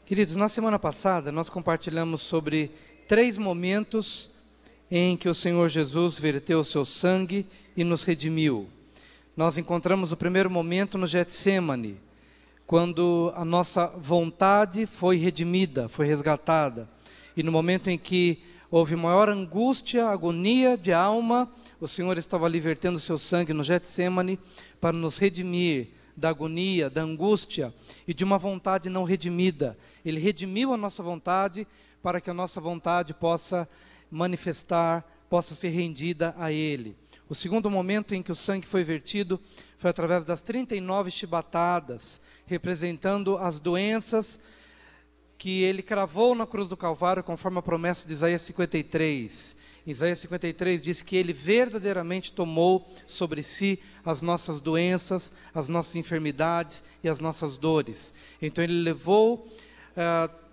Queridos, na semana passada nós compartilhamos sobre 3 momentos em que o Senhor Jesus verteu o seu sangue e nos redimiu. Nós encontramos o primeiro momento no Getsêmani, quando a nossa vontade foi redimida, foi resgatada. E no momento em que houve maior angústia, agonia de alma, o Senhor estava ali vertendo o seu sangue no Getsêmani para nos redimir da agonia, da angústia e de uma vontade não redimida. Ele redimiu a nossa vontade para que a nossa vontade possa manifestar, possa ser rendida a Ele. O segundo momento em que o sangue foi vertido foi através das 39 chibatadas, representando as doenças que Ele cravou na cruz do Calvário, conforme a promessa de Isaías 53. Isaías 53 diz que Ele verdadeiramente tomou sobre si as nossas doenças, as nossas enfermidades e as nossas dores. Então Ele levou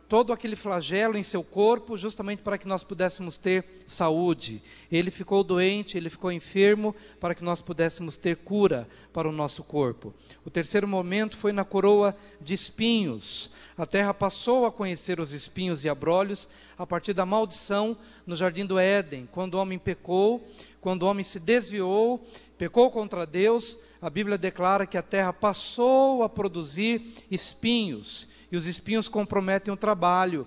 todo aquele flagelo em seu corpo, justamente para que nós pudéssemos ter saúde. Ele ficou doente, Ele ficou enfermo, para que nós pudéssemos ter cura para o nosso corpo. O terceiro momento foi na coroa de espinhos. A terra passou a conhecer os espinhos e abrolhos a partir da maldição no jardim do Éden, quando o homem pecou, quando o homem se desviou, pecou contra Deus. A Bíblia declara que a terra passou a produzir espinhos, e os espinhos comprometem o trabalho.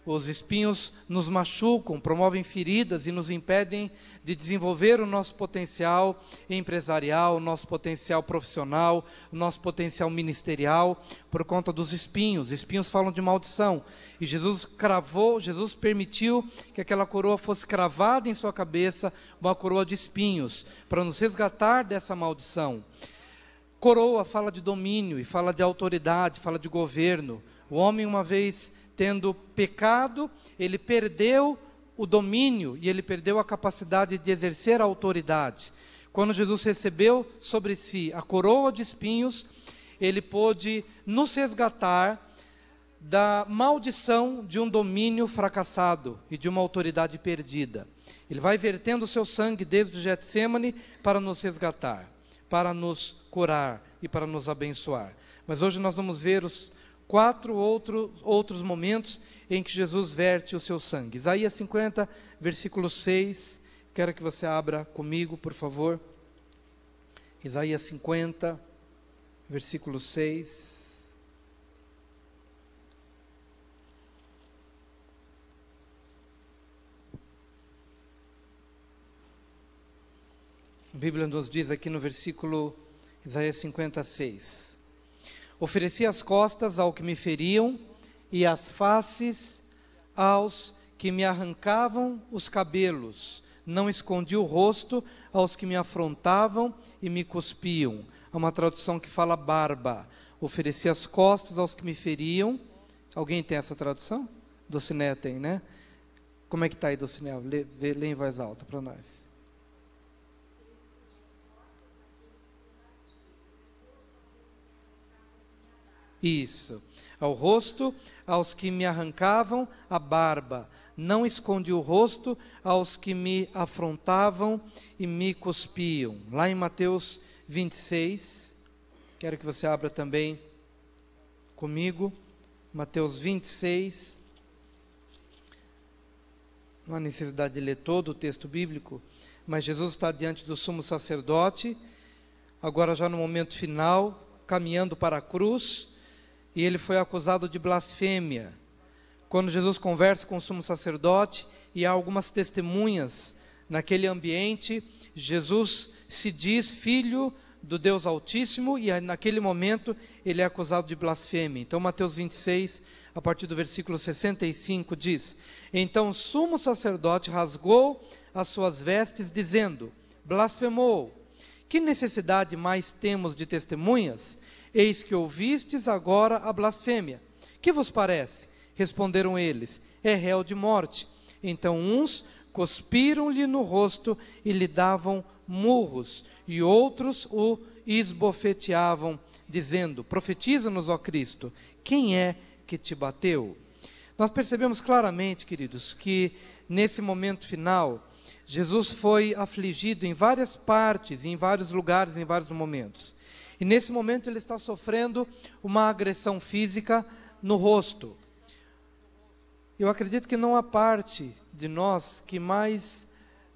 Os espinhos nos machucam, promovem feridas e nos impedem de desenvolver o nosso potencial empresarial, o nosso potencial profissional, o nosso potencial ministerial, por conta dos espinhos. Espinhos falam de maldição. E Jesus permitiu que aquela coroa fosse cravada em sua cabeça, uma coroa de espinhos, para nos resgatar dessa maldição. Coroa fala de domínio, e fala de autoridade, fala de governo. O homem, uma vez tendo pecado, ele perdeu o domínio e ele perdeu a capacidade de exercer a autoridade. Quando Jesus recebeu sobre si a coroa de espinhos, ele pôde nos resgatar da maldição de um domínio fracassado e de uma autoridade perdida. Ele vai vertendo o seu sangue desde o Getsêmani para nos resgatar, para nos curar e para nos abençoar. Mas hoje nós vamos ver os 4 outros momentos em que Jesus verte o seu sangue. Isaías 50, versículo 6. Quero que você abra comigo, por favor. Isaías 50, versículo 6. A Bíblia nos diz aqui no versículo Isaías 56. Ofereci as costas ao que me feriam e as faces aos que me arrancavam os cabelos. Não escondi o rosto aos que me afrontavam e me cuspiam. Há uma tradução que fala barba. Ofereci as costas aos que me feriam. Alguém tem essa tradução? Dociné tem, né? Como é que está aí, Dociné? Lê em voz alta para nós. Isso, ao rosto, aos que me arrancavam a barba. Não escondi o rosto aos que me afrontavam e me cuspiam. Lá em Mateus 26, quero que você abra também comigo, Mateus 26. Não há necessidade de ler todo o texto bíblico, mas Jesus está diante do sumo sacerdote, agora já no momento final, caminhando para a cruz, e ele foi acusado de blasfêmia. Quando Jesus conversa com o sumo sacerdote, e há algumas testemunhas naquele ambiente, Jesus se diz filho do Deus Altíssimo, e naquele momento ele é acusado de blasfêmia. Então Mateus 26, a partir do versículo 65, diz: Então o sumo sacerdote rasgou as suas vestes, dizendo: blasfemou. Que necessidade mais temos de testemunhas? Eis que ouvistes agora a blasfêmia. Que vos parece? Responderam eles: é réu de morte. Então uns cuspiram-lhe no rosto e lhe davam murros, e outros o esbofeteavam, dizendo: profetiza-nos, ó Cristo, quem é que te bateu? Nós percebemos claramente, queridos, que nesse momento final, Jesus foi afligido em várias partes, em vários lugares, em vários momentos. E nesse momento ele está sofrendo uma agressão física no rosto. Eu acredito que não há parte de nós que mais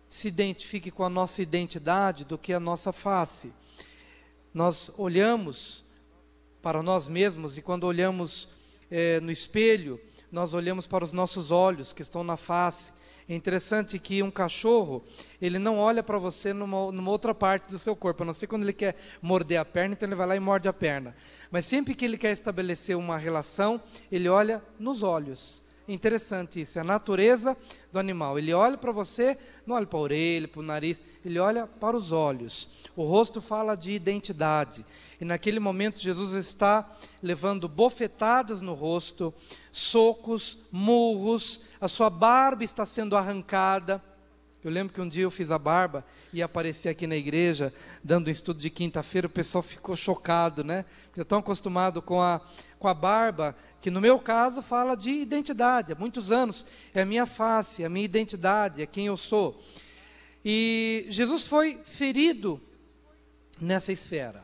se identifique com a nossa identidade do que a nossa face. Nós olhamos para nós mesmos e quando olhamos no espelho, nós olhamos para os nossos olhos que estão na face. É interessante que um cachorro, ele não olha para você numa outra parte do seu corpo, a não ser quando ele quer morder a perna, então ele vai lá e morde a perna. Mas sempre que ele quer estabelecer uma relação, ele olha nos olhos. Interessante isso, é a natureza do animal. Ele olha para você, não olha para a orelha, para o nariz, ele olha para os olhos. O rosto fala de identidade. E naquele momento Jesus está levando bofetadas no rosto, socos, murros, a sua barba está sendo arrancada. Eu lembro que um dia eu fiz a barba e apareci aqui na igreja, dando um estudo de quinta-feira, o pessoal ficou chocado, né? Porque eu estou acostumado com a barba, que no meu caso fala de identidade, há muitos anos, é a minha face, é a minha identidade, é quem eu sou. E Jesus foi ferido nessa esfera.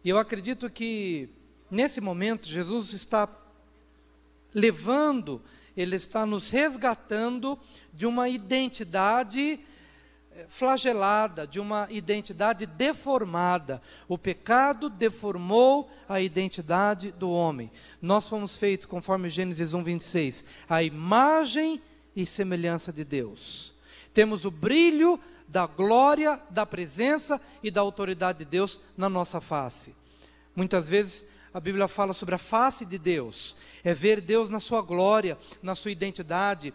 E eu acredito que, nesse momento, Jesus está levando, Ele está nos resgatando de uma identidade flagelada, de uma identidade deformada. O pecado deformou a identidade do homem. Nós fomos feitos, conforme Gênesis 1:26, a imagem e semelhança de Deus. Temos o brilho da glória, da presença e da autoridade de Deus na nossa face. Muitas vezes a Bíblia fala sobre a face de Deus, é ver Deus na sua glória, na sua identidade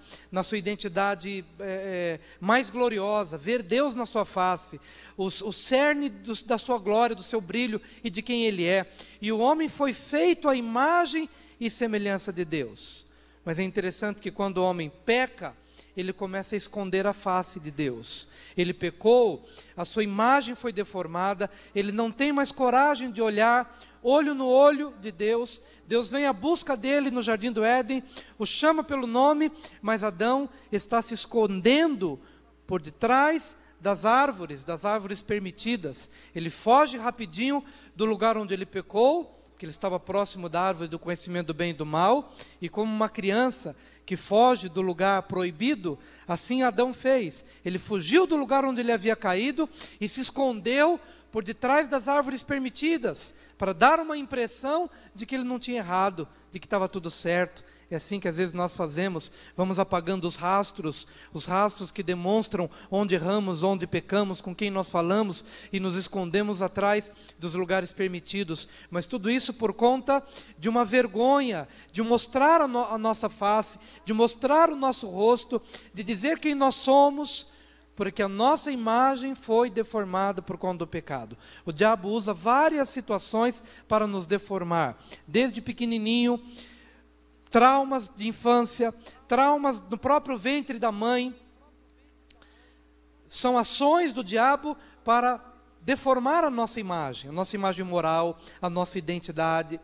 mais gloriosa, ver Deus na sua face, o cerne da sua glória, do seu brilho e de quem Ele é. E o homem foi feito à imagem e semelhança de Deus. Mas é interessante que quando o homem peca, ele começa a esconder a face de Deus. Ele pecou, a sua imagem foi deformada, ele não tem mais coragem de olhar olho no olho de Deus. Deus vem à busca dele no jardim do Éden, o chama pelo nome, mas Adão está se escondendo por detrás das árvores permitidas. Ele foge rapidinho do lugar onde ele pecou, porque ele estava próximo da árvore do conhecimento do bem e do mal, e como uma criança que foge do lugar proibido, assim Adão fez. Ele fugiu do lugar onde ele havia caído e se escondeu por detrás das árvores permitidas, para dar uma impressão de que ele não tinha errado, de que estava tudo certo. É assim que às vezes nós fazemos, vamos apagando os rastros que demonstram onde erramos, onde pecamos, com quem nós falamos, e nos escondemos atrás dos lugares permitidos. Mas tudo isso por conta de uma vergonha, de mostrar a nossa face, de mostrar o nosso rosto, de dizer quem nós somos, porque a nossa imagem foi deformada por conta do pecado. O diabo usa várias situações para nos deformar, desde pequenininho, traumas de infância, traumas no próprio ventre da mãe, são ações do diabo para deformar a nossa imagem moral, a nossa identidade.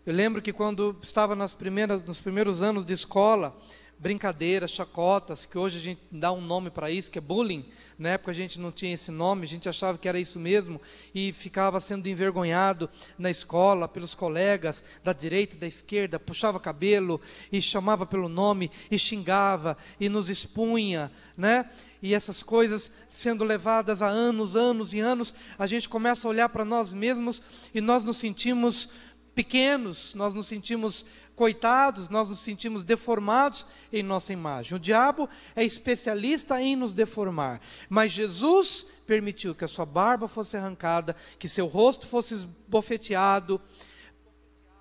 Eu lembro que quando estava nos primeiros anos de escola, brincadeiras, chacotas, que hoje a gente dá um nome para isso, que é bullying. Na época a gente não tinha esse nome, a gente achava que era isso mesmo, e ficava sendo envergonhado na escola, pelos colegas, da direita e da esquerda, puxava cabelo, e chamava pelo nome, e xingava, e nos expunha, né? E essas coisas sendo levadas há anos e anos, a gente começa a olhar para nós mesmos, e nós nos sentimos pequenos, nós nos sentimos coitados, nós nos sentimos deformados em nossa imagem. O diabo é especialista em nos deformar, mas Jesus permitiu que a sua barba fosse arrancada, que seu rosto fosse esbofeteado,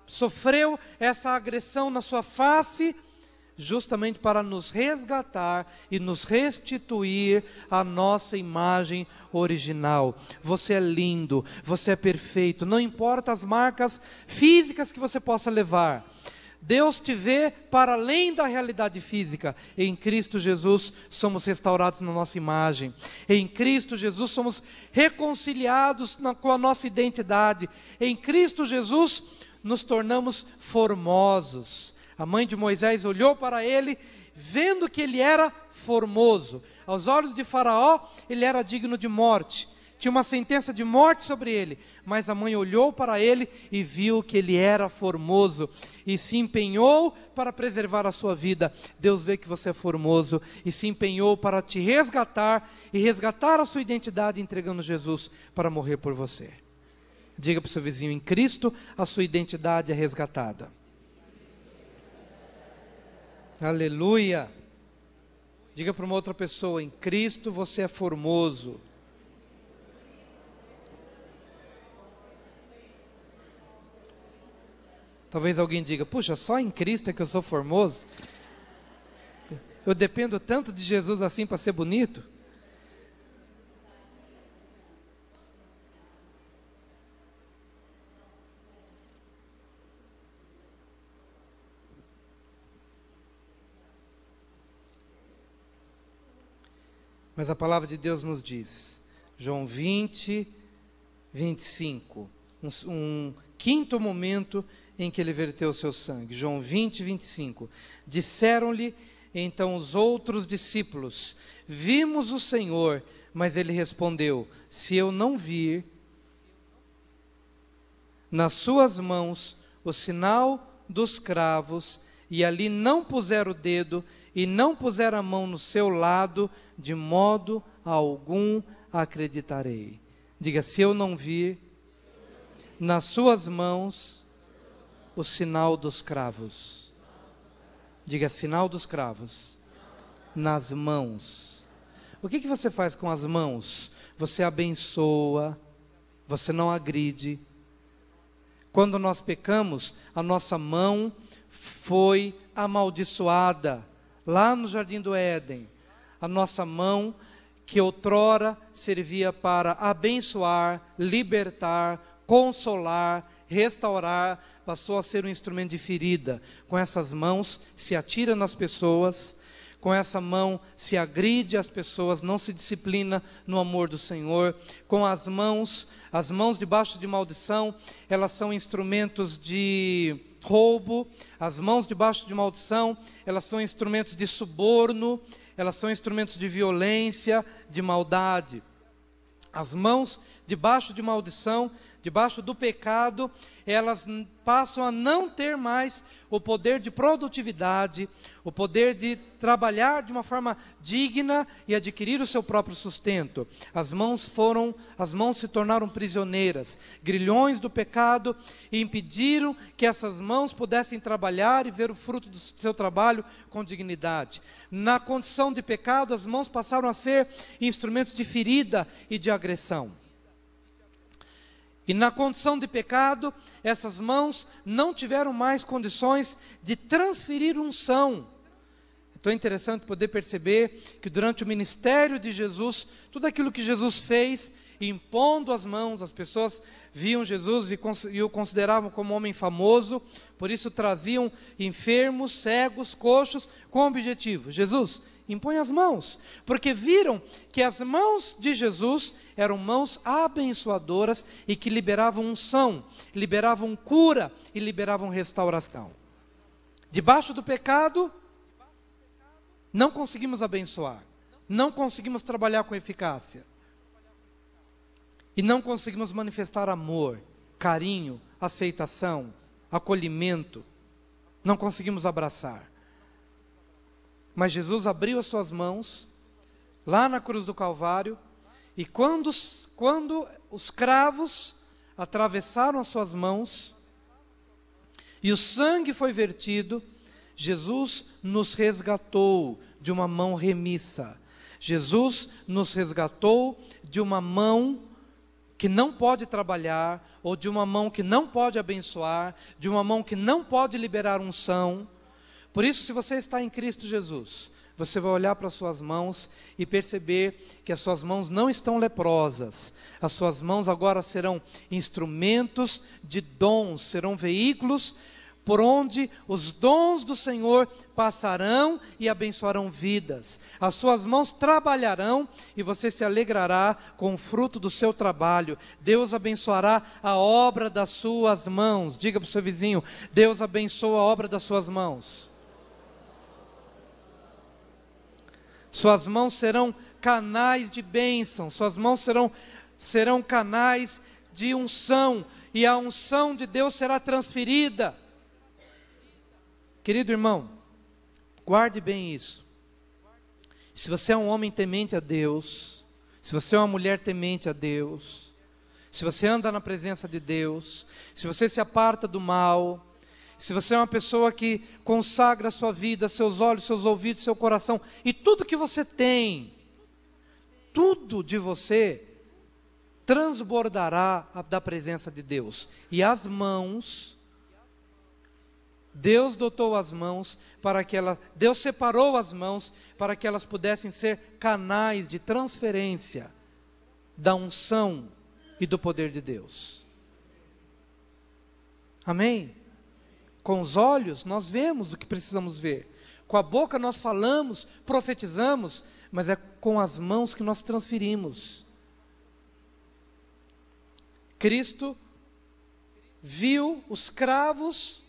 sofreu essa agressão na sua face, justamente para nos resgatar e nos restituir a nossa imagem original. Você é lindo, você é perfeito, não importa as marcas físicas que você possa levar. Deus te vê para além da realidade física. Em Cristo Jesus somos restaurados na nossa imagem. Em Cristo Jesus somos reconciliados com a nossa identidade. Em Cristo Jesus nos tornamos formosos. A mãe de Moisés olhou para ele, vendo que ele era formoso. Aos olhos de Faraó, ele era digno de morte. tinha uma sentença de morte sobre ele, mas a mãe olhou para ele e viu que ele era formoso, e se empenhou para preservar a sua vida. Deus vê que você é formoso, e se empenhou para te resgatar, e resgatar a sua identidade, entregando Jesus para morrer por você. Diga para o seu vizinho: em Cristo a sua identidade é resgatada. Aleluia. Diga para uma outra pessoa: em Cristo você é formoso. Talvez alguém diga: puxa, só em Cristo é que eu sou formoso? Eu dependo tanto de Jesus assim para ser bonito? Mas a palavra de Deus nos diz, João 20, 25, um quinto momento em que ele verteu o seu sangue. João 20, 25. Disseram-lhe então os outros discípulos: vimos o Senhor. Mas ele respondeu: se eu não vir nas suas mãos o sinal dos cravos, e ali não puser o dedo, e não puser a mão no seu lado, de modo algum acreditarei. Diga: se eu não vir nas suas mãos o sinal dos cravos. Diga: sinal dos cravos. Nas mãos. O que você faz com as mãos? Você abençoa, você não agride. Quando nós pecamos, a nossa mão foi amaldiçoada, lá no Jardim do Éden. A nossa mão, que outrora servia para abençoar, libertar, consolar, restaurar, passou a ser um instrumento de ferida. Com essas mãos se atira nas pessoas, com essa mão se agride as pessoas, não se disciplina no amor do Senhor. Com as mãos debaixo de maldição, elas são instrumentos de roubo. As mãos debaixo de maldição, elas são instrumentos de suborno, elas são instrumentos de violência, de maldade. As mãos debaixo de maldição, debaixo do pecado, elas passam a não ter mais o poder de produtividade, o poder de trabalhar de uma forma digna e adquirir o seu próprio sustento. As mãos se tornaram prisioneiras, grilhões do pecado, e impediram que essas mãos pudessem trabalhar e ver o fruto do seu trabalho com dignidade. Na condição de pecado, as mãos passaram a ser instrumentos de ferida e de agressão. E na condição de pecado, essas mãos não tiveram mais condições de transferir unção. Então é interessante poder perceber que durante o ministério de Jesus, tudo aquilo que Jesus fez, impondo as mãos, as pessoas viam Jesus e o consideravam como um homem famoso, por isso traziam enfermos, cegos, coxos, com o objetivo: Jesus, impõe as mãos, porque viram que as mãos de Jesus eram mãos abençoadoras e que liberavam unção, liberavam cura e liberavam restauração. Debaixo do pecado, não conseguimos abençoar, não conseguimos trabalhar com eficácia, e não conseguimos manifestar amor, carinho, aceitação, acolhimento, não conseguimos abraçar. Mas Jesus abriu as suas mãos, lá na cruz do Calvário, e quando os cravos atravessaram as suas mãos, e o sangue foi vertido, Jesus nos resgatou de uma mão remissa. Jesus nos resgatou de uma mão que não pode trabalhar, ou de uma mão que não pode abençoar, de uma mão que não pode liberar unção. Por isso, se você está em Cristo Jesus, você vai olhar para as suas mãos e perceber que as suas mãos não estão leprosas. As suas mãos agora serão instrumentos de dons, serão veículos por onde os dons do Senhor passarão e abençoarão vidas. As suas mãos trabalharão e você se alegrará com o fruto do seu trabalho. Deus abençoará a obra das suas mãos. Diga para o seu vizinho: Deus abençoa a obra das suas mãos. Suas mãos serão canais de bênção, suas mãos serão serão canais de unção, e a unção de Deus será transferida. Querido irmão, guarde bem isso. Se você é um homem temente a Deus, se você é uma mulher temente a Deus, se você anda na presença de Deus, se você se aparta do mal, se você é uma pessoa que consagra a sua vida, seus olhos, seus ouvidos, seu coração, e tudo que você tem, tudo de você, transbordará da presença de Deus. E as mãos, Deus dotou as mãos para que Deus separou as mãos para que elas pudessem ser canais de transferência da unção e do poder de Deus. Amém? Com os olhos nós vemos o que precisamos ver. Com a boca nós falamos, profetizamos, mas é com as mãos que nós transferimos. Cristo viu os cravos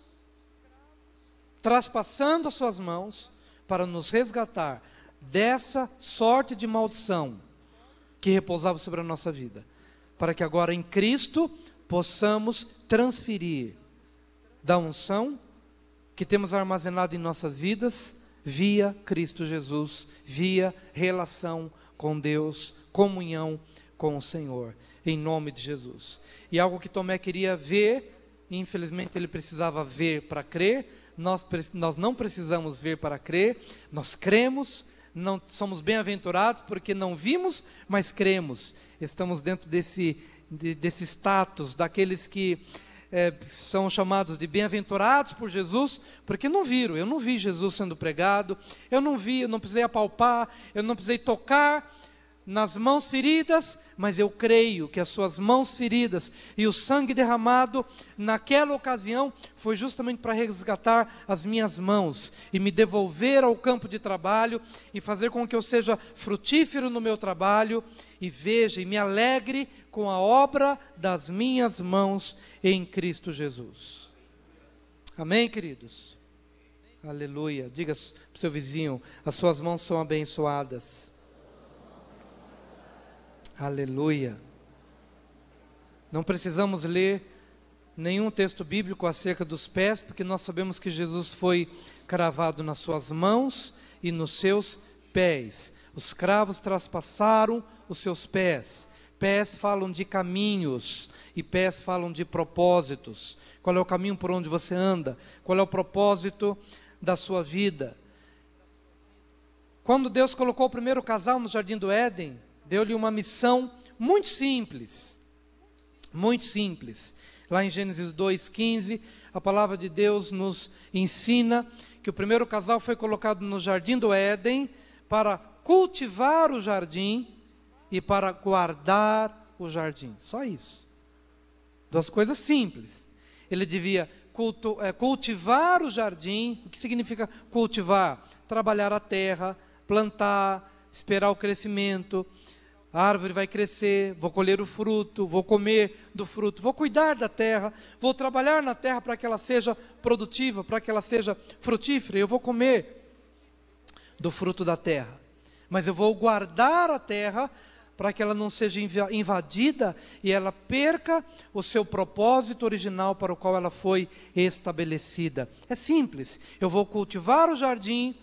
traspassando as suas mãos para nos resgatar dessa sorte de maldição que repousava sobre a nossa vida, para que agora em Cristo possamos transferir da unção que temos armazenado em nossas vidas via Cristo Jesus, via relação com Deus, comunhão com o Senhor, em nome de Jesus. E algo que Tomé queria ver, e infelizmente ele precisava ver para crer. Nós não precisamos ver para crer, nós cremos, não somos bem-aventurados porque não vimos, mas cremos. Estamos dentro desse status, daqueles que são chamados de bem-aventurados por Jesus, porque não viram. Eu não vi Jesus sendo pregado, eu não precisei apalpar, eu não precisei tocar nas mãos feridas, mas eu creio que as suas mãos feridas e o sangue derramado naquela ocasião foi justamente para resgatar as minhas mãos e me devolver ao campo de trabalho e fazer com que eu seja frutífero no meu trabalho e veja e me alegre com a obra das minhas mãos em Cristo Jesus. Amém, queridos? Aleluia. Diga para o seu vizinho, as suas mãos são abençoadas. Aleluia. Não precisamos ler nenhum texto bíblico acerca dos pés, porque nós sabemos que Jesus foi cravado nas suas mãos e nos seus pés. Os cravos traspassaram os seus pés. Pés falam de caminhos e pés falam de propósitos. Qual é o caminho por onde você anda? Qual é o propósito da sua vida? Quando Deus colocou o primeiro casal no Jardim do Éden, deu-lhe uma missão muito simples. Muito simples. Lá em Gênesis 2:15, a palavra de Deus nos ensina que o primeiro casal foi colocado no Jardim do Éden para cultivar o jardim e para guardar o jardim. Só isso. Duas coisas simples. Ele devia cultivar o jardim. O que significa cultivar? Trabalhar a terra, plantar, esperar o crescimento. A árvore vai crescer, vou colher o fruto, vou comer do fruto, vou cuidar da terra, vou trabalhar na terra para que ela seja produtiva, para que ela seja frutífera, eu vou comer do fruto da terra. Mas eu vou guardar a terra para que ela não seja invadida e ela perca o seu propósito original para o qual ela foi estabelecida. É simples, eu vou cultivar o jardim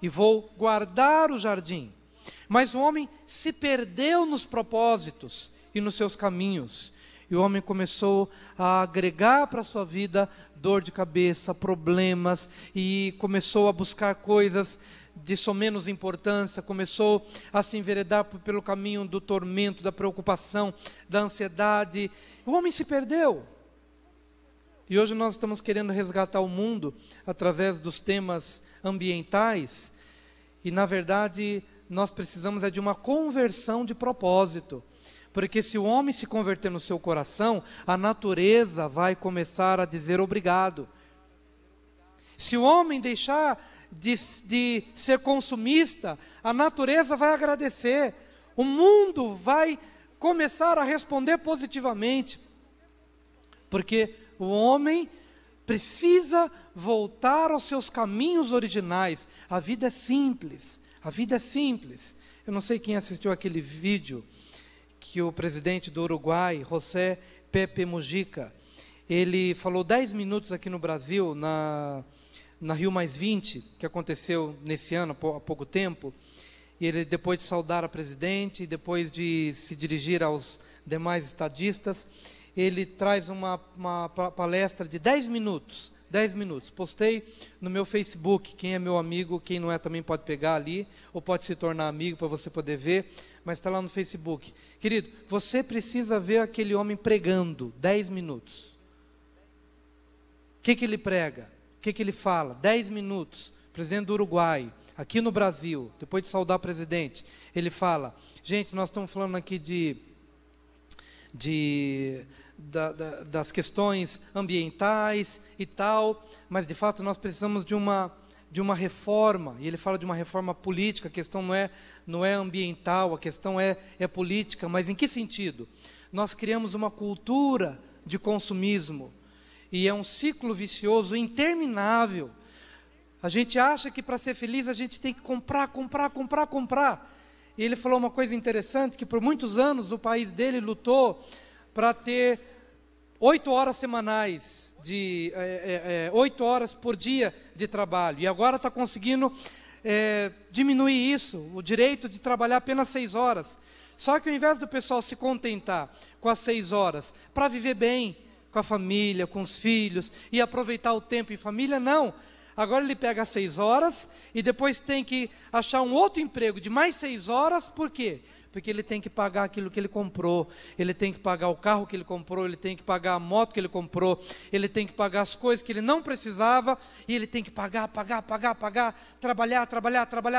e vou guardar o jardim. Mas o homem se perdeu nos propósitos e nos seus caminhos. E o homem começou a agregar para a sua vida dor de cabeça, problemas, e começou a buscar coisas de somenos importância, começou a se enveredar pelo caminho do tormento, da preocupação, da ansiedade. O homem se perdeu. E hoje nós estamos querendo resgatar o mundo através dos temas ambientais, e na verdade nós precisamos de uma conversão de propósito, porque se o homem se converter no seu coração, a natureza vai começar a dizer obrigado. Se o homem deixar de ser consumista, a natureza vai agradecer, o mundo vai começar a responder positivamente, porque o homem precisa voltar aos seus caminhos originais. A vida é simples. A vida é simples. Eu não sei quem assistiu aquele vídeo que o presidente do Uruguai, José Pepe Mujica, ele falou 10 minutos aqui no Brasil, na Rio +20, que aconteceu nesse ano, há pouco tempo. E ele, depois de saudar a presidente, depois de se dirigir aos demais estadistas, ele traz uma palestra de 10 minutos. 10 minutos. Postei no meu Facebook. Quem é meu amigo, quem não é também pode pegar ali, ou pode se tornar amigo para você poder ver, mas está lá no Facebook. Querido, você precisa ver aquele homem pregando 10 minutos. O que ele prega? O que ele fala? 10 minutos. Presidente do Uruguai, aqui no Brasil, depois de saudar o presidente, ele fala: gente, nós estamos falando aqui das questões ambientais e tal, mas de fato nós precisamos de uma reforma. E ele fala de uma reforma política. A questão não é ambiental, a questão é política. Mas em que sentido? Nós criamos uma cultura de consumismo, e é um ciclo vicioso interminável. A gente acha que para ser feliz a gente tem que comprar. E ele falou uma coisa interessante, que por muitos anos o país dele lutou para ter 8 horas semanais, 8 horas por dia de trabalho. E agora está conseguindo diminuir isso, o direito de trabalhar apenas 6 horas. Só que ao invés do pessoal se contentar com as 6 horas, para viver bem, com a família, com os filhos, e aproveitar o tempo em família, não. Agora ele pega as 6 horas, e depois tem que achar um outro emprego de mais 6 horas, por quê? Porque ele tem que pagar aquilo que ele comprou, ele tem que pagar o carro que ele comprou, ele tem que pagar a moto que ele comprou, ele tem que pagar as coisas que ele não precisava, e ele tem que pagar,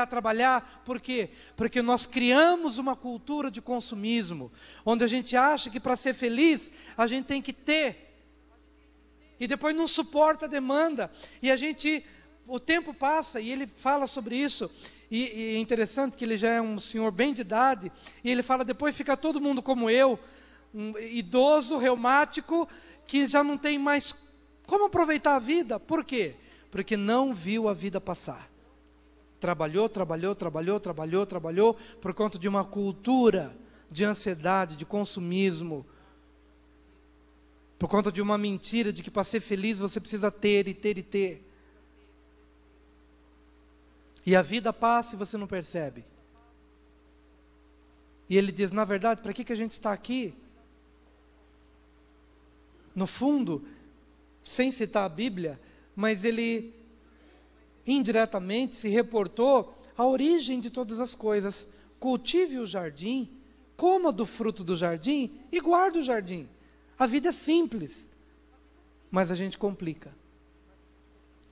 trabalhar. Por quê? Porque nós criamos uma cultura de consumismo, onde a gente acha que para ser feliz, a gente tem que ter, e depois não suporta a demanda, e o tempo passa, e ele fala sobre isso. E é interessante que ele já é um senhor bem de idade, e ele fala: depois fica todo mundo como eu, um idoso, reumático, que já não tem mais como aproveitar a vida. Por quê? Porque não viu a vida passar. Trabalhou, por conta de uma cultura de ansiedade, de consumismo, por conta de uma mentira de que para ser feliz você precisa ter. E a vida passa e você não percebe. E ele diz: na verdade, para que a gente está aqui? No fundo, sem citar a Bíblia, mas ele indiretamente se reportou à origem de todas as coisas. Cultive o jardim, coma do fruto do jardim e guarde o jardim. A vida é simples, mas a gente complica.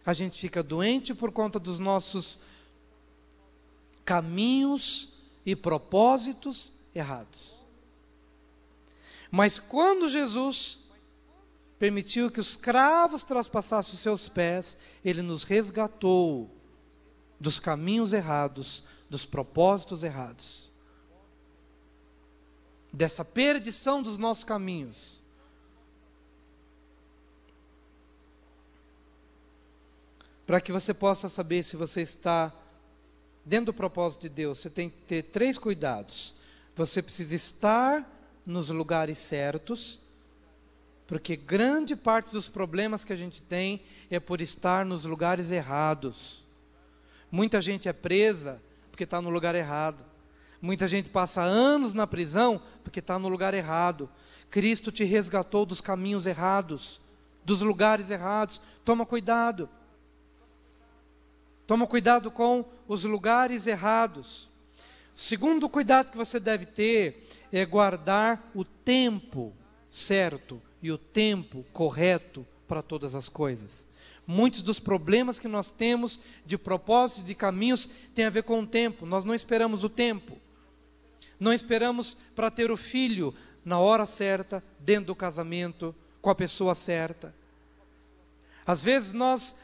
A gente fica doente por conta dos nossos caminhos e propósitos errados. Mas quando Jesus permitiu que os cravos traspassassem os seus pés, ele nos resgatou dos caminhos errados, dos propósitos errados, dessa perdição dos nossos caminhos. Para que você possa saber se você está dentro do propósito de Deus, você tem que ter 3 cuidados. Você precisa estar nos lugares certos, porque grande parte dos problemas que a gente tem é por estar nos lugares errados. Muita gente é presa porque está no lugar errado. Muita gente passa anos na prisão porque está no lugar errado. Cristo te resgatou dos caminhos errados, dos lugares errados. Toma cuidado. Toma cuidado com os lugares errados. O segundo cuidado que você deve ter é guardar o tempo certo e o tempo correto para todas as coisas. Muitos dos problemas que nós temos de propósito, de caminhos, tem a ver com o tempo. Nós não esperamos o tempo. Não esperamos para ter o filho na hora certa, dentro do casamento, com a pessoa certa. Às vezes nós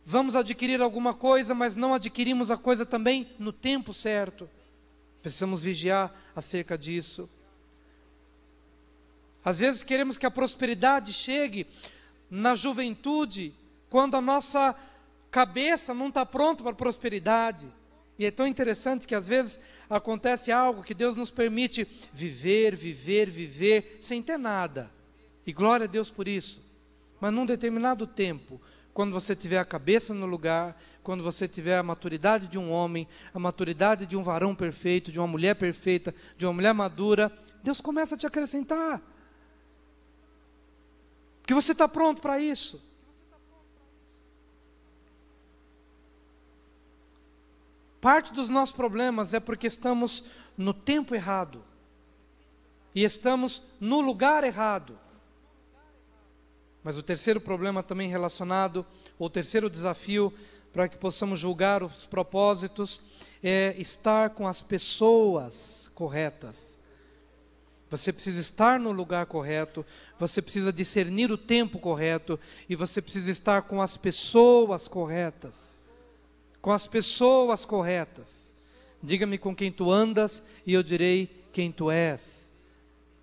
vamos adquirir alguma coisa, mas não adquirimos a coisa também no tempo certo. Precisamos vigiar acerca disso. Às vezes queremos que a prosperidade chegue na juventude, quando a nossa cabeça não está pronta para a prosperidade. E é tão interessante que às vezes acontece algo que Deus nos permite viver, viver, viver, sem ter nada. E glória a Deus por isso. Mas num determinado tempo, quando você tiver a cabeça no lugar, quando você tiver a maturidade de um homem, a maturidade de um varão perfeito, de uma mulher perfeita, de uma mulher madura, Deus começa a te acrescentar. Porque você está pronto para isso. Parte dos nossos problemas é porque estamos no tempo errado. E estamos no lugar errado. Mas o terceiro problema também relacionado, ou o terceiro desafio, para que possamos julgar os propósitos, é estar com as pessoas corretas. Você precisa estar no lugar correto, você precisa discernir o tempo correto, e você precisa estar com as pessoas corretas. Com as pessoas corretas. Diga-me com quem tu andas, e eu direi quem tu és.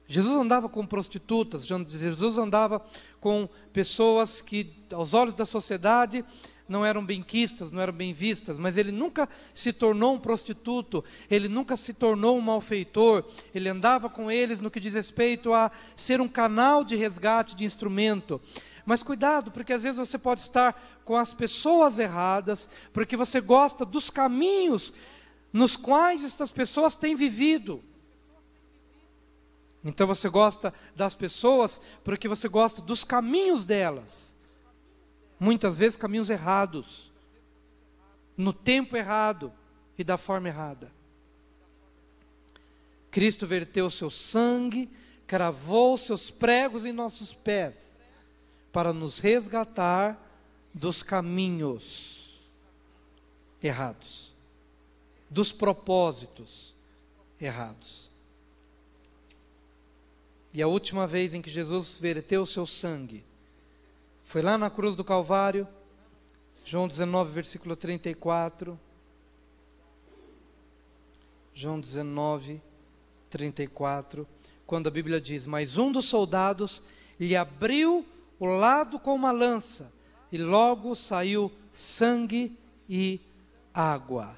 Jesus andava com prostitutas, Jesus andava com pessoas que, aos olhos da sociedade, não eram benquistas, não eram bem vistas, mas ele nunca se tornou um prostituto, ele nunca se tornou um malfeitor, ele andava com eles no que diz respeito a ser um canal de resgate, de instrumento. Mas cuidado, porque às vezes você pode estar com as pessoas erradas, porque você gosta dos caminhos nos quais estas pessoas têm vivido. Então você gosta das pessoas porque você gosta dos caminhos delas. Muitas vezes caminhos errados, no tempo errado e da forma errada. Cristo verteu o seu sangue, cravou seus pregos em nossos pés, para nos resgatar dos caminhos errados, dos propósitos errados. E a última vez em que Jesus verteu o seu sangue foi lá na cruz do Calvário, João 19, versículo 34. João 19, 34, quando a Bíblia diz: mas um dos soldados lhe abriu o lado com uma lança, e logo saiu sangue e água.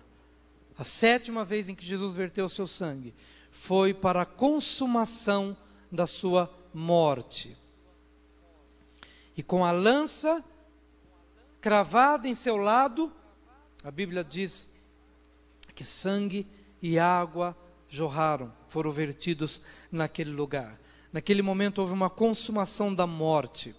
A sétima vez em que Jesus verteu o seu sangue foi para a consumação da sua morte. E com a lança cravada em seu lado, a Bíblia diz que sangue e água jorraram, foram vertidos naquele lugar. Naquele momento houve uma consumação da morte,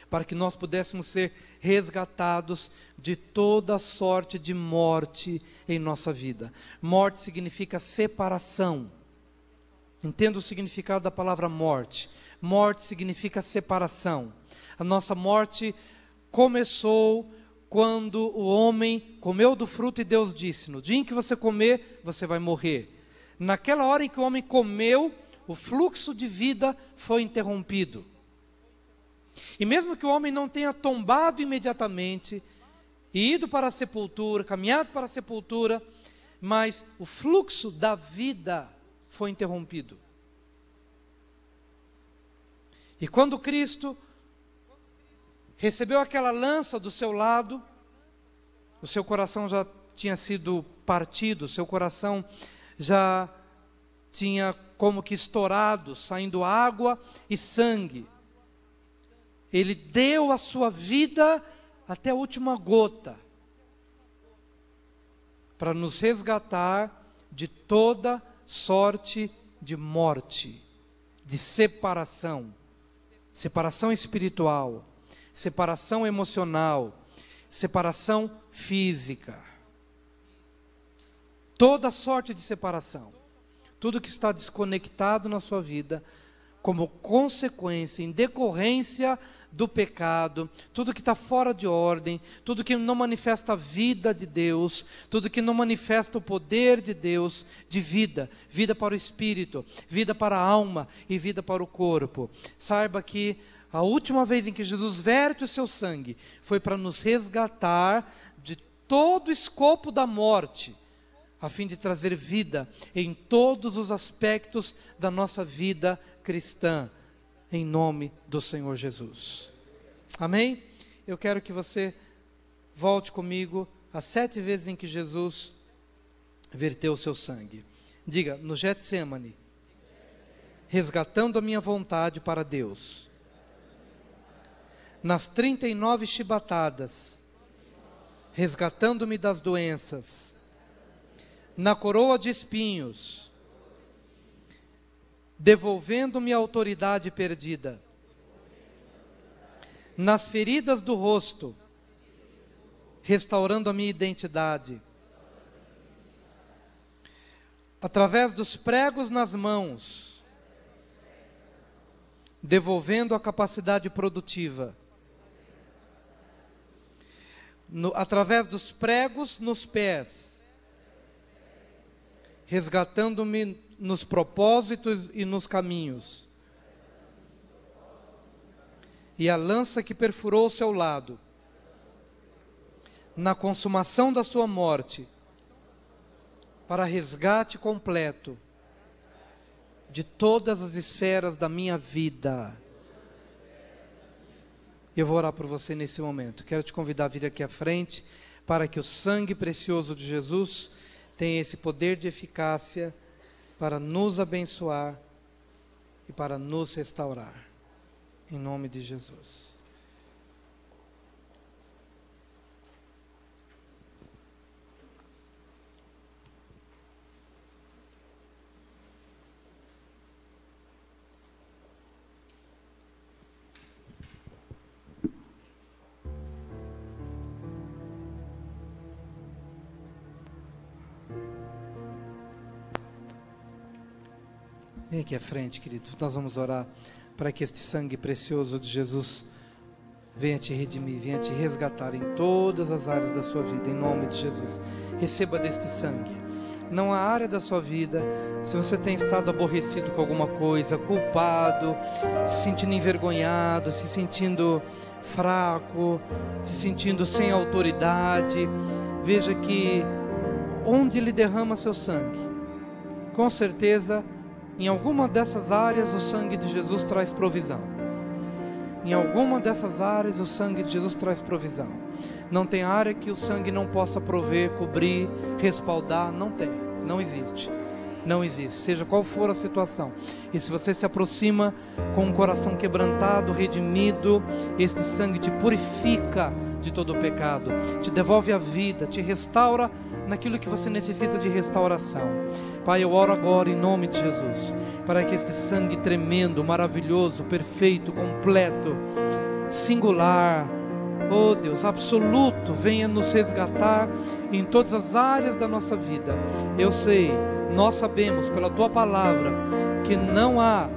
para que nós pudéssemos ser resgatados de toda sorte de morte em nossa vida. Morte significa separação. Entenda o significado da palavra morte. Morte significa separação. A nossa morte começou quando o homem comeu do fruto e Deus disse: no dia em que você comer, você vai morrer. Naquela hora em que o homem comeu, o fluxo de vida foi interrompido. E mesmo que o homem não tenha tombado imediatamente, e ido para a sepultura, caminhado para a sepultura, mas o fluxo da vida foi interrompido. E quando Cristo recebeu aquela lança do seu lado, o seu coração já tinha sido partido, o seu coração já tinha como que estourado, saindo água e sangue. Ele deu a sua vida até a última gota, para nos resgatar de toda sorte de morte, de separação. Separação espiritual, separação emocional, separação física. Toda sorte de separação. Tudo que está desconectado na sua vida, como consequência, em decorrência do pecado, tudo que está fora de ordem, tudo que não manifesta a vida de Deus, tudo que não manifesta o poder de Deus, de vida, vida para o espírito, vida para a alma e vida para o corpo. Saiba que a última vez em que Jesus verte o seu sangue, foi para nos resgatar de todo o escopo da morte, a fim de trazer vida em todos os aspectos da nossa vida cristã, em nome do Senhor Jesus. Amém? Eu quero que você volte comigo às 7 vezes em que Jesus verteu o seu sangue. Diga, no Getsêmani, resgatando a minha vontade para Deus. Nas 39 chibatadas, resgatando-me das doenças. Na coroa de espinhos, devolvendo-me a autoridade perdida. Nas feridas do rosto, restaurando a minha identidade. Através dos pregos nas mãos, devolvendo a capacidade produtiva. Através dos pregos nos pés, resgatando-me nos propósitos e nos caminhos. E a lança que perfurou o seu lado, na consumação da sua morte, para resgate completo de todas as esferas da minha vida. Eu vou orar por você nesse momento. Quero te convidar a vir aqui à frente, para que o sangue precioso de Jesus tenha esse poder de eficácia para nos abençoar e para nos restaurar. Em nome de Jesus. Vem aqui à frente, querido. Nós vamos orar para que este sangue precioso de Jesus venha te redimir, venha te resgatar em todas as áreas da sua vida, em nome de Jesus. Receba deste sangue. Não há área da sua vida, se você tem estado aborrecido com alguma coisa, culpado, se sentindo envergonhado, se sentindo fraco, se sentindo sem autoridade, veja que onde Ele derrama seu sangue, com certeza, em alguma dessas áreas o sangue de Jesus traz provisão. Em alguma dessas áreas o sangue de Jesus traz provisão. Não tem área que o sangue não possa prover, cobrir, respaldar. Não tem, não existe. Não existe, seja qual for a situação. E se você se aproxima com um coração quebrantado, redimido, este sangue te purifica de todo o pecado, te devolve a vida, te restaura naquilo que você necessita de restauração. Pai, eu oro agora em nome de Jesus, para que este sangue tremendo, maravilhoso, perfeito, completo, singular, oh Deus, absoluto, venha nos resgatar em todas as áreas da nossa vida. Eu sei, nós sabemos pela Tua palavra que não há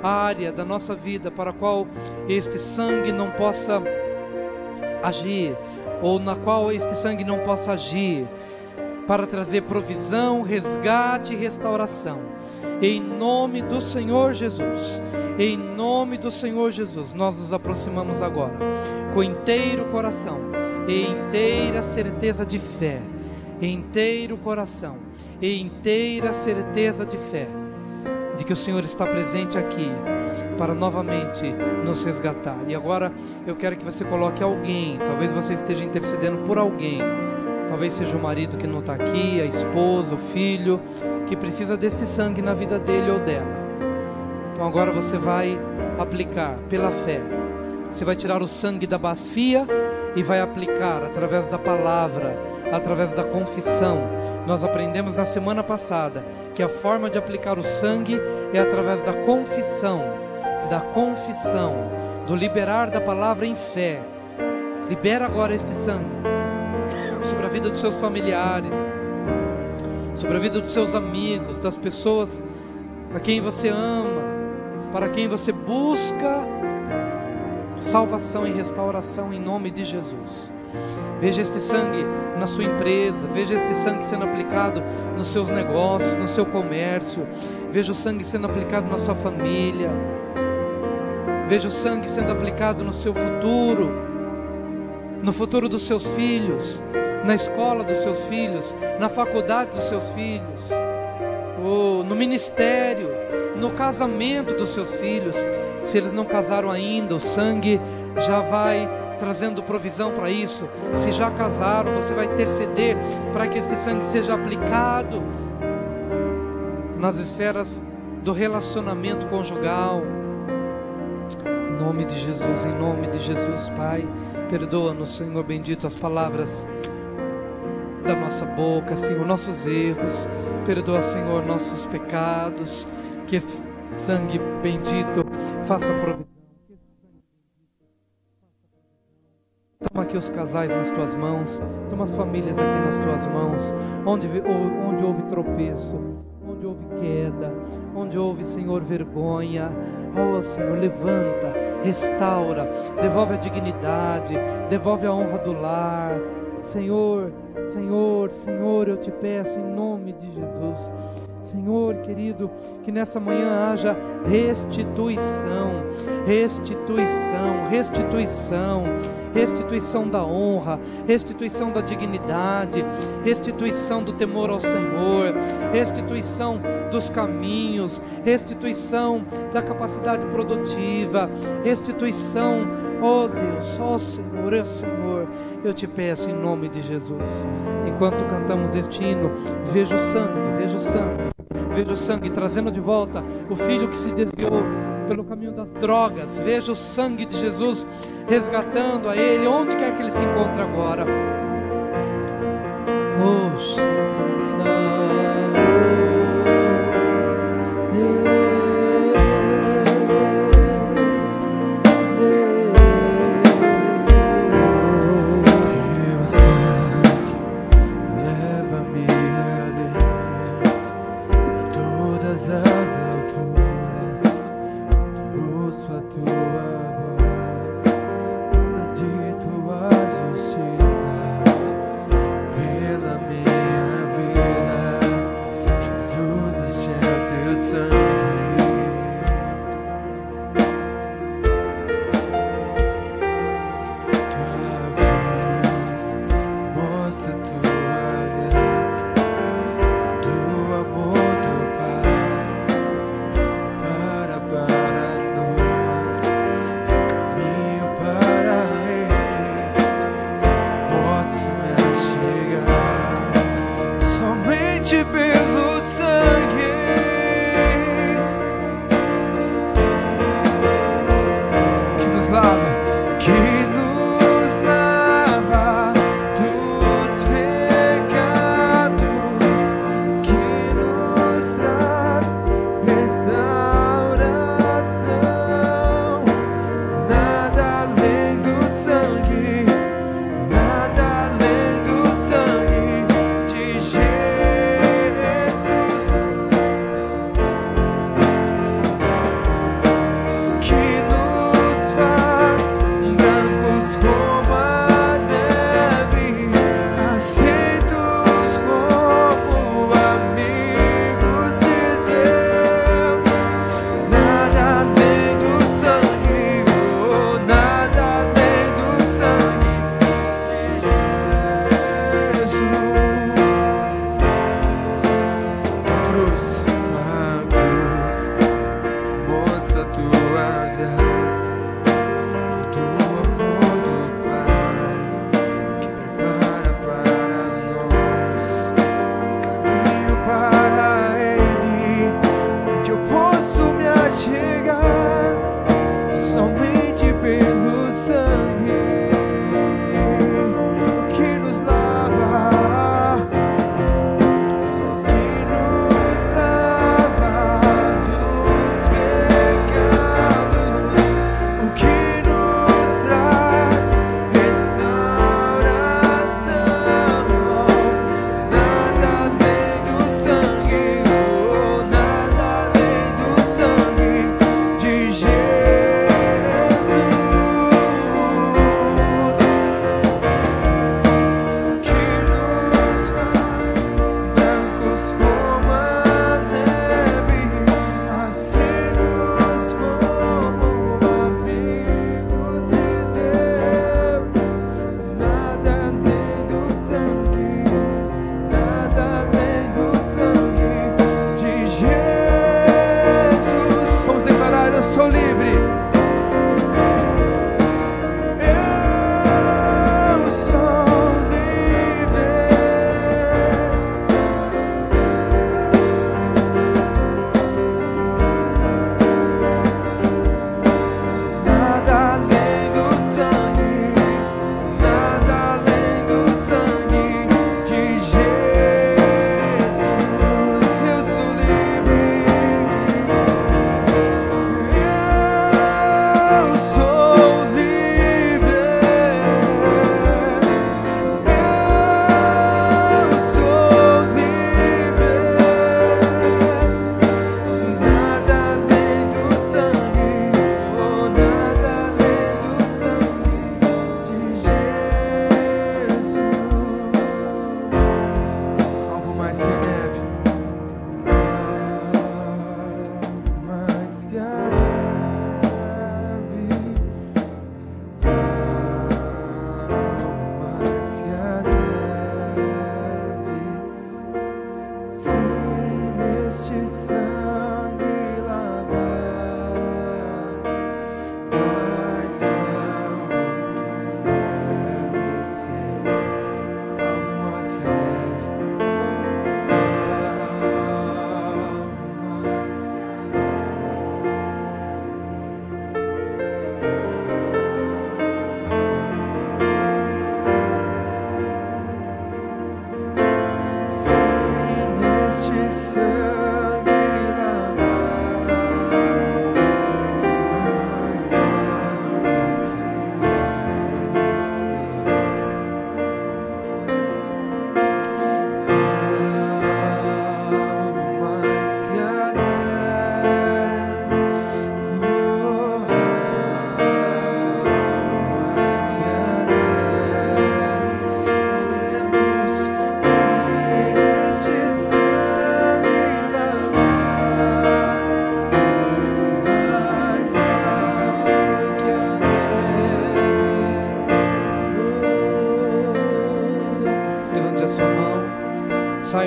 área da nossa vida para a qual este sangue não possa agir, ou na qual este sangue não possa agir, para trazer provisão, resgate e restauração. Em nome do Senhor Jesus, em nome do Senhor Jesus, nós nos aproximamos agora, com inteiro coração, e inteira certeza de fé, inteiro coração, e inteira certeza de fé, de que o Senhor está presente aqui, para novamente nos resgatar. E agora eu quero que você coloque alguém, talvez você esteja intercedendo por alguém, talvez seja o marido que não está aqui, a esposa, o filho, que precisa deste sangue na vida dele ou dela. Então agora você vai aplicar pela fé, você vai tirar o sangue da bacia e vai aplicar através da palavra, através da confissão. Nós aprendemos na semana passada que a forma de aplicar o sangue é através da confissão, do liberar da palavra em fé. Libera agora este sangue sobre a vida dos seus familiares, sobre a vida dos seus amigos, das pessoas a quem você ama, para quem você busca salvação e restauração em nome de Jesus. Veja este sangue na sua empresa, veja este sangue sendo aplicado nos seus negócios, no seu comércio, veja o sangue sendo aplicado na sua família, veja o sangue sendo aplicado no seu futuro, no futuro dos seus filhos, na escola dos seus filhos, na faculdade dos seus filhos, no ministério, no casamento dos seus filhos. Se eles não casaram ainda, o sangue já vai trazendo provisão para isso. Se já casaram, você vai interceder para que este sangue seja aplicado nas esferas do relacionamento conjugal. Em nome de Jesus, Pai, perdoa-nos, Senhor bendito, as palavras da nossa boca, Senhor, nossos erros. Perdoa, Senhor, nossos pecados. Que este sangue bendito faça provisão. Toma aqui os casais nas tuas mãos, toma as famílias aqui nas tuas mãos, onde houve tropeço, onde houve queda, onde houve, Senhor, vergonha. Oh, Senhor, levanta, restaura, devolve a dignidade, devolve a honra do lar. Senhor, eu te peço em nome de Jesus. Senhor querido, que nessa manhã haja restituição da honra, restituição da dignidade, restituição do temor ao Senhor, restituição dos caminhos, restituição da capacidade produtiva, restituição, oh Deus, oh Senhor, eu te peço em nome de Jesus. Enquanto cantamos este hino, vejo o sangue trazendo de volta o filho que se desviou pelo caminho das drogas. Veja o sangue de Jesus resgatando a ele, onde quer que ele se encontre agora.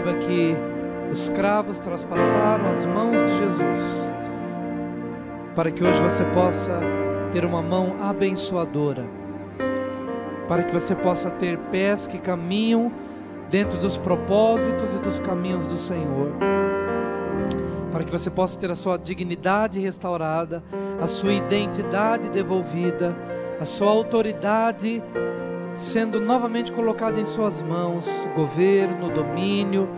saiba que os cravos traspassaram as mãos de Jesus, para que hoje você possa ter uma mão abençoadora, para que você possa ter pés que caminham dentro dos propósitos e dos caminhos do Senhor, para que você possa ter a sua dignidade restaurada, a sua identidade devolvida, a sua autoridade sendo novamente colocada em suas mãos, governo, domínio,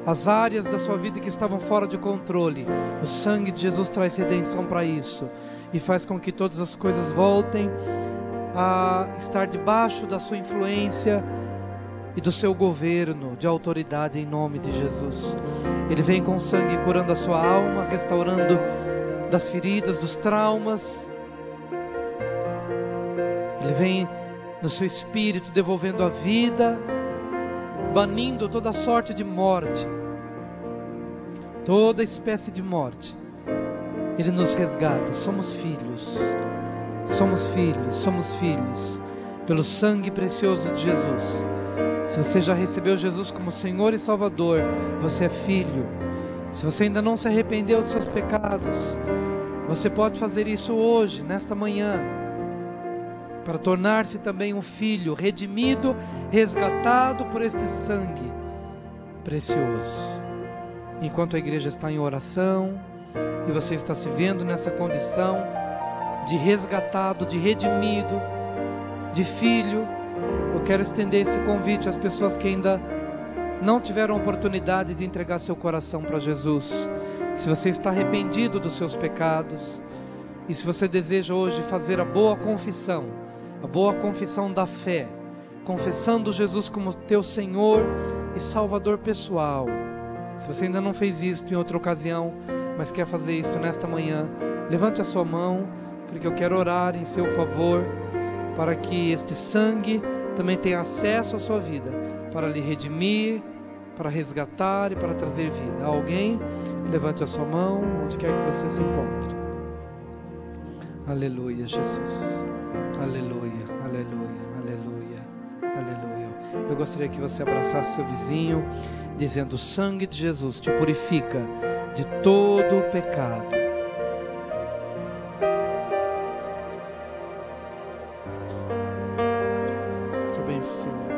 as áreas da sua vida que estavam fora de controle. O sangue de Jesus traz redenção para isso e faz com que todas as coisas voltem a estar debaixo da sua influência e do seu governo de autoridade, em nome de Jesus. Ele vem com sangue curando a sua alma, restaurando das feridas, dos traumas. Ele vem no seu espírito devolvendo a vida, banindo toda sorte de morte, toda espécie de morte. Ele nos resgata. Somos filhos, somos filhos, somos filhos pelo sangue precioso de Jesus. Se você já recebeu Jesus como Senhor e Salvador, você é filho. Se você ainda não se arrependeu dos seus pecados, você pode fazer isso hoje, nesta manhã, para tornar-se também um filho redimido, resgatado por este sangue precioso. Enquanto a igreja está em oração e você está se vendo nessa condição de resgatado, de redimido, de filho, eu quero estender esse convite às pessoas que ainda não tiveram a oportunidade de entregar seu coração para Jesus. Se você está arrependido dos seus pecados e se você deseja hoje fazer a boa confissão da fé, confessando Jesus como teu Senhor e Salvador pessoal. Se você ainda não fez isso em outra ocasião, mas quer fazer isso nesta manhã, levante a sua mão, porque eu quero orar em seu favor, para que este sangue também tenha acesso à sua vida, para lhe redimir, para resgatar e para trazer vida. Há alguém? Levante a sua mão, onde quer que você se encontre. Aleluia, Jesus. Aleluia, aleluia, aleluia, aleluia. Eu gostaria que você abraçasse seu vizinho, dizendo: o sangue de Jesus te purifica de todo o pecado. Te abençoe.